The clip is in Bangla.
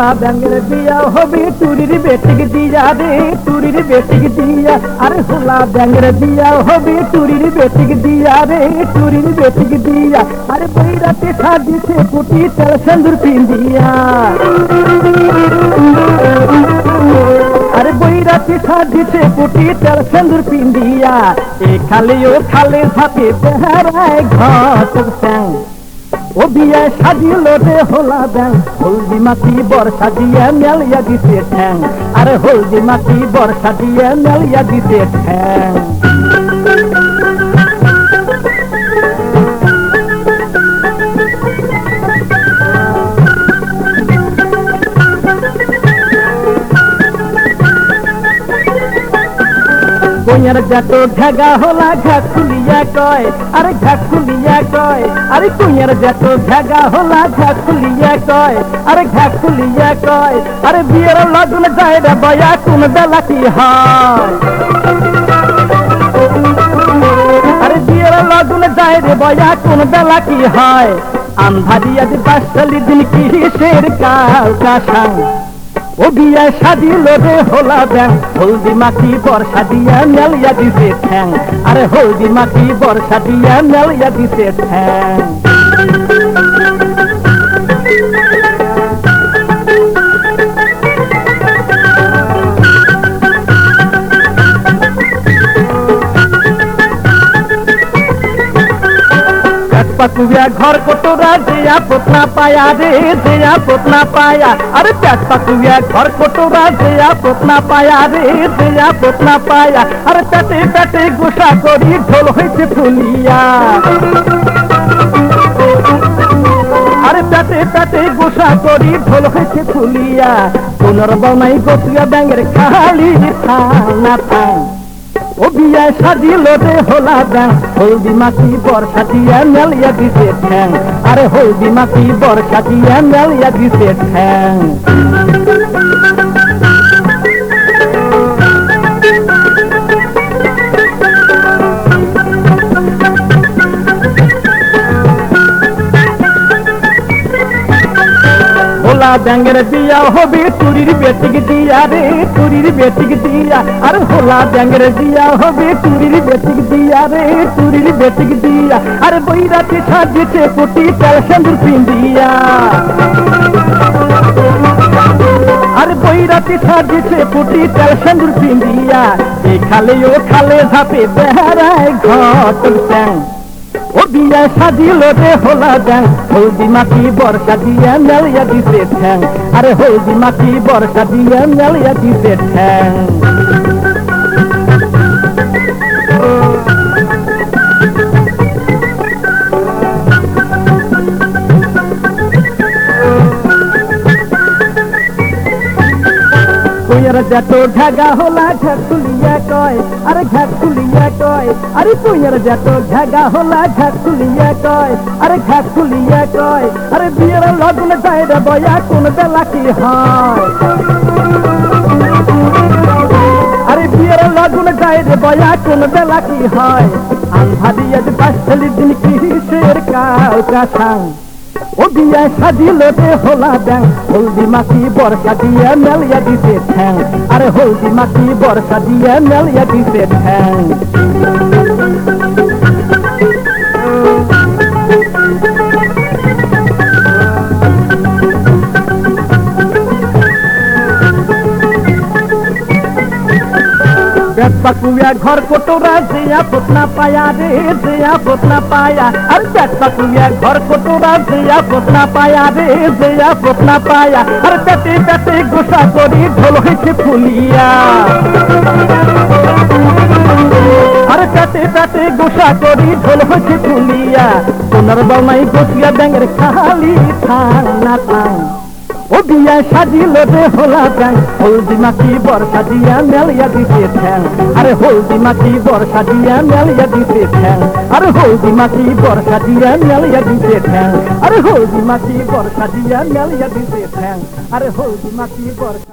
হোলা ব্যাঙের বিয়া হবে টুরির বেটিক দিয়া রে, টুরির বেটিক দিয়া। আরে হোলা ব্যাঙের বিয়া হবে টুরির বেটিক দিয়া রে, টুরির বেটিক দিয়া। আরে বৈরাতে সাজিছে কুটি তেল সিন্দুর পিন্দিয়া। আরে বৈরাতে সাজিছে কুটি তেল সিন্দুর পিন্দিয়া। এ খালে ও খালে ঝাঁপে বেহারায় ঘটক স্যাং। ও বিয়ে সাজিল রে হোলা ব্যাং, হলদি মাটি বর্ষা দিয়ে মেলিয়া দিতে ঠ্যাং। আরে হলদি মাটি বর্ষা দিয়ে মেলিয়া দিতে ঠ্যাং। বইয়ের যাতো ঢাগা হোলা ঘা খুলিয়া কয়, আরে ঘা খুলিয়া কয়। আরে কুইয়ের যাতো ঢাগা হোলা ঘা খুলিয়া কয়, আরে ঘা খুলিয়া কয়। আরে বিয়ের লগ্ন যায় রে বয়া কোন বেলা কি হয়। আরে বিয়ের লগ্ন যায় রে বয়া কোন বেলা কি হয়। আন্ধারিয়া যে 5 দিন কিসের কাল কাশাং। ও বিয়ে সাজিল রে হোলা ব্যাং, হলদি মাটি বর্ষা দিয়া মেলিয়া দিতে ঠ্যাং। আরে হলদি মাটি বর্ষা দিয়া মেলিয়া দিতে ঠ্যাং। পাকুয়া ঘর কোটরা দেয়া পোতনা পায়া রে, দেয়া পোতনা পায়া। আরে পেট পাকুয়া ঘর কোটরা দেয়া পোতনা পায়া রে, দেয়া পোতনা পায়া। আরে পেটে পেটে গোসা করি ঢোল হয়েছে ফুলিয়া। আরে পেটে পেটে গোসা করি ঢোল হয়েছে ফুলিয়া। পুনর্বনাই গোসিয়া ব্যাঙের খালি থানা থাং। ও বিয়ে সাজিল রে হোলা ব্যাং, হলদি মাটি বর্ষা দিয়া মেলিয়া দিতে ঠ্যাং। আরে হলদি মাটি বর্ষা দিয়া মেলিয়া দিতে ঠ্যাং। হোলা ব্যাঙের বিয়া হবে টুরির বেটিক দিয়া রে, টুরির বেটিক দিয়া। আর হোলা ব্যাঙের বিয়া হবে টুরির বেটিক দিয়া রে, টুরির বেটিক দিয়া। আর বৈরাতে সাজিছে কুটি তেল সিন্দুর পিন্দিয়া। আর বৈরাতে সাজিছে কুটি তেল সিন্দুর পিন্দিয়া। এই খালে ও খালে ঝাঁপে বেহারায় ঘটক স্যাং। ও বিয়ে সাজিল রে হোলা ব্যাং, হলদি মাটি বর্ষা দিয়ে মেলিয়া দিতে ঠ্যাং। আরে হলদি মাটি বর্ষা দিয়ে মেলিয়া দিতে ঠ্যাং। কুইয়ের যাতো ঢাগা হোলা ঘা খুলিয়া কয়, আরে ঘা খুলিয়া কয়। আরে কুইয়ের যাতো ঢাগা হোলা ঘা খুলিয়া কয়, আরে ঘা খুলিয়া কয়। আরে বিয়ের লগ্ন যায় রে বয়া কোন বেলা কি হয়। আরে বিয়ের লগ্ন যায় রে বয়া কোন বেলা কি হয়। আন্ধারিয়া যে 5 দিন কিসের কাল কাশাং। ও বিয়ে সাজিল রে হোলা ব্যাং, হলদি মাটি বর্ষা দিয়ে মেলিয়া দিতে ঠ্যাং। আরে হলদি মাটি বর্ষা দিয়ে মেলিয়া দিতে ঠ্যাং। পাকুয়া ঘর কোটরা দেয়া পোতনা পায়া রে, দেয়া পোতনা পায়া। আর পেট পাকুয়া ঘর কোটরা দেয়া পোতনা পায়া রে, দেয়া পোতনা পায়া। আর পেটে পেটে গোসা করি ঢোল হয়েছে ফুলিয়া। আর পেটে পেটে গোসা করি ঢোল হয়েছে ফুলিয়া। পুনর্বনাই গোসিয়া ব্যাঙের খালি থানা থাং। ও বিয়ে সাজিল রে হোলা ব্যাং, হলদি মাটি বর্ষা দিয়া মেলিয়া দিতে ঠ্যাং। আরে হলদি মাটি বর্ষা দিয়া মেলিয়া দিতে ঠ্যাং। আরে হলদি মাটি বর্ষা দিয়া মেলিয়া দিতে ঠ্যাং। আরে হলদি মাটি বর্ষা দিয়া মেলিয়া দিতে ঠ্যাং। আরে হলদি মাটি বর্ষা।